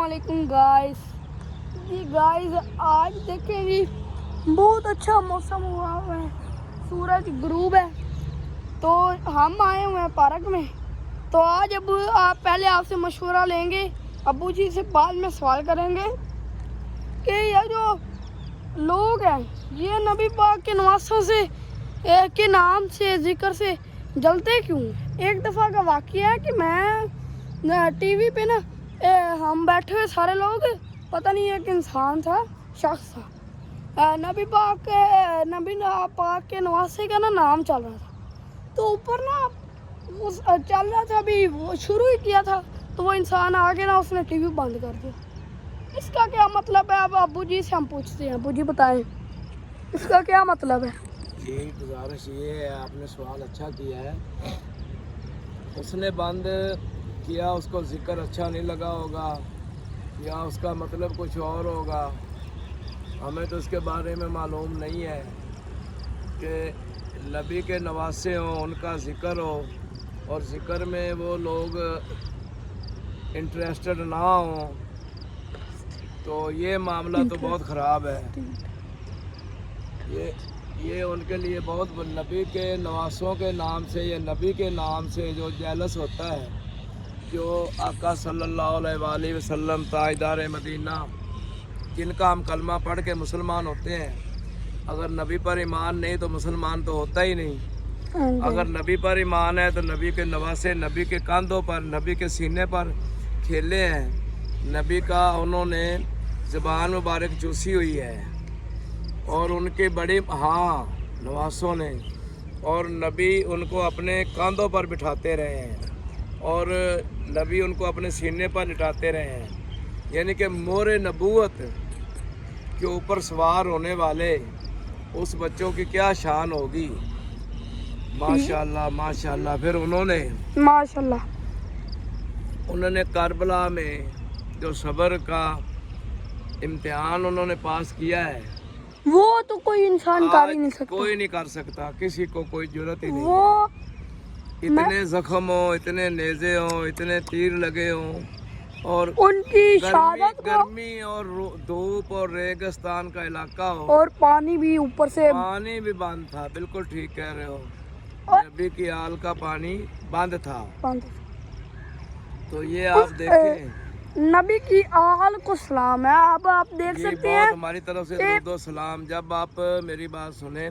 अस्सलामुअलैकुम गाइस। जी गाइस, आज देखें जी बहुत अच्छा मौसम हुआ हुआ है, सूरज गुरूब है। तो हम आए हुए हैं पार्क में। तो आज अब आप पहले आपसे मशवरा लेंगे, अब्बू जी से बाद में सवाल करेंगे कि ये जो लोग हैं ये नबी पाक के नवासों से के नाम से जिक्र से जलते क्यों। एक दफ़ा का वाक़या है कि मैं टीवी पे ना हम बैठे हुए सारे लोग, पता नहीं एक इंसान था, शख्स था, नबी पाक के नवासे का ना नाम चल रहा था। तो ऊपर ना उस चल रहा था, अभी वो शुरू ही किया था, तो वो इंसान आगे ना उसने टीवी बंद कर दिया। इसका क्या मतलब है? अब अब्बू जी से हम पूछते हैं, अब्बू जी बताएं इसका क्या मतलब है। जी गुजारिश ये है, आपने सवाल अच्छा किया है। उसने बंद किया, उसको जिक्र अच्छा नहीं लगा होगा या उसका मतलब कुछ और होगा, हमें तो इसके बारे में मालूम नहीं है कि नबी के नवासे हों, उनका ज़िक्र हो और ज़िक्र में वो लोग इंटरेस्टेड ना हों, तो ये मामला तो बहुत ख़राब है। ये उनके लिए बहुत, नबी के नवासों के नाम से या नबी के नाम से जो जेलस होता है, जो आका सल्लल्लाहु अलैहि वसल्लम ताजदार मदीना, जिनका हम कलमा पढ़ के मुसलमान होते हैं, अगर नबी पर ईमान नहीं तो मुसलमान तो होता ही नहीं। अगर नबी पर ईमान है तो नबी के नवासे नबी के कंधों पर, नबी के सीने पर खेले हैं। नबी का उन्होंने ज़बान मुबारक चूसी हुई है और उनके बड़े नवासों ने, और नबी उनको अपने कंधों पर बिठाते रहे हैं और नबी उनको अपने सीने पर लिटाते रहे हैं। यानी कि मोरे नबूवत के ऊपर सवार होने वाले उस बच्चों की क्या शान होगी। माशाल्लाह माशाल्लाह। फिर उन्होंने करबला में जो सब्र का इम्तिहान उन्होंने पास किया है, वो तो कोई इंसान कर ही नहीं सकता, कोई नहीं कर सकता, किसी को कोई जरूरत ही नहीं वो है। इतने जख्म हो, इतने नेज़े हो, इतने तीर लगे हों और उनकी शहादत गर्मी और धूप और रेगिस्तान का इलाका हो और पानी भी ऊपर से, पानी भी बंद था। बिल्कुल ठीक कह रहे हो, नबी की आल का पानी बंद था। तो ये आप देखें, नबी की आल को सलाम है। अब आप देख सकते हैं हमारी तरफ से दरूद व सलाम। जब आप मेरी बात सुने,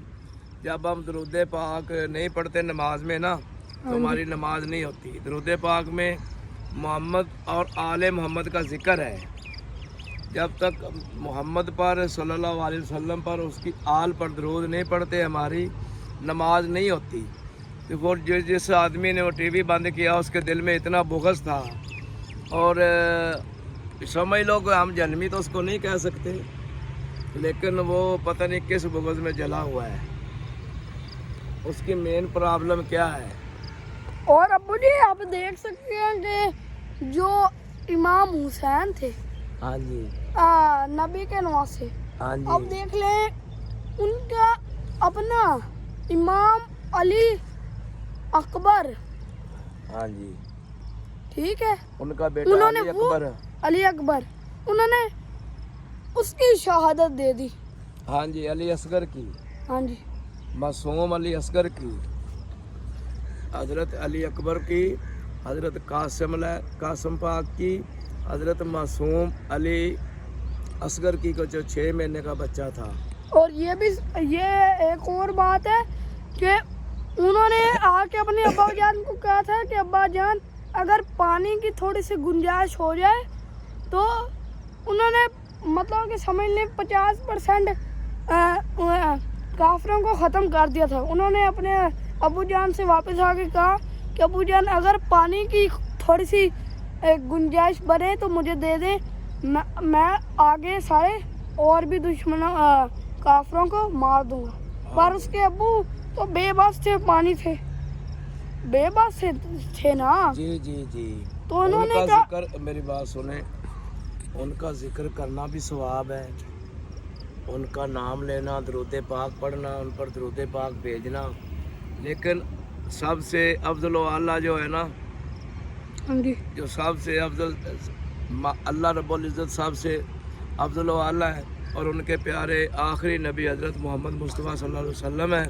जब हम दरूद पाक नहीं पढ़ते नमाज में ना, तो हमारी नमाज नहीं होती। दरूद पाक में मोहम्मद और आले मोहम्मद का जिक्र है। जब तक मोहम्मद पर सल्लल्लाहु अलैहि वसल्लम पर, उसकी आल पर दरूद नहीं पढ़ते, हमारी नमाज नहीं होती। तो वो जिस आदमी ने वो टीवी बंद किया, उसके दिल में इतना बुग़्ज़ था, और समझ लो कि हम जन्मी तो उसको नहीं कह सकते, लेकिन वो पता नहीं किस बुग़्ज़ में जला हुआ है, उसकी मेन प्रॉब्लम क्या है। और अब्बू जी आप देख सकते हैं कि जो इमाम हुसैन थे, हाँ जी, नबी के नवासे, हाँ जी, अब देख लें उनका अपना इमाम अली अकबर, हाँ जी, ठीक है, उनका बेटा उन्होंने अली अकबर, उन्होंने उसकी शहादत दे दी। हाँ जी, अली असगर की, हाँ जी, मासूम अली असगर की, हजरत अली अकबर की, हजरत कासिम पाक की, हजरत मासूम अली असगर की को जो 6 महीने का बच्चा था। और ये एक और बात है कि उन्होंने आके अपने अब्बा जान को कहा था कि अब्बा जान अगर पानी की थोड़ी सी गुंजाइश हो जाए, तो उन्होंने मतलब कि समझ लें 50% काफिरों को ख़त्म कर दिया था। उन्होंने अपने अबू जान से वापस आके कहा कि अबू जान अगर पानी की थोड़ी सी गुंजाइश बने तो मुझे दे दें, मैं आगे सारे और भी दुश्मनों काफिरों को मार दूंगा। पर उसके अबू तो बेबस थे, पानी थे, बेबस थे ना। जी जी जी। तो उन्होंने जिक्र, मेरी बात सुने, उनका जिक्र करना भी सवाब है, उनका नाम लेना, दरूद पाक पढ़ना, उन पर दरूद पाक भेजना, लेकिन सबसे अफजल आला जो है ना, हाँ जी, जो सबसे अफजल اللہ رب العزت صاحب سے افضل و اعلیٰ ہے، اور ان کے پیارے آخری نبی حضرت محمد مصطفیٰ صلی اللہ علیہ وسلم ہیں،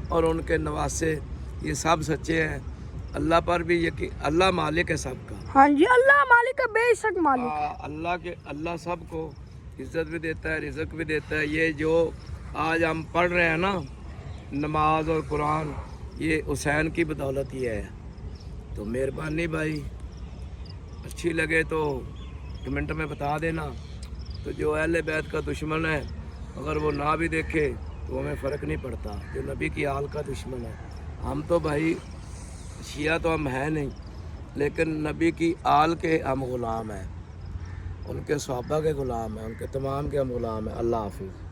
اور ان کے نواسے یہ سب سچے ہیں۔ اللہ پر بھی یقین، اللہ مالک ہے سب کا۔ ہاں جی، اللہ مالک ہے، بے شک مالک ہے۔ اللہ سب کو عزت بھی دیتا ہے، رزق بھی دیتا ہے۔ یہ جو آج ہم پڑھ رہے ہیں نا نماز اور قرآن، یہ حسین کی بدولت ہی ہے۔ تو مہربانی بھائی، اچھی لگے تو کمنٹ میں بتا دینا۔ تو جو اہل بیت کا دشمن ہے اگر وہ نہ بھی دیکھے تو ہمیں فرق نہیں پڑتا، جو نبی کی آل کا دشمن ہے۔ ہم تو بھائی شیعہ تو ہم ہیں نہیں، لیکن نبی کی آل کے ہم غلام ہیں، ان کے صحابہ کے غلام ہیں، ان کے تمام کے ہم غلام ہیں۔ اللہ حافظ۔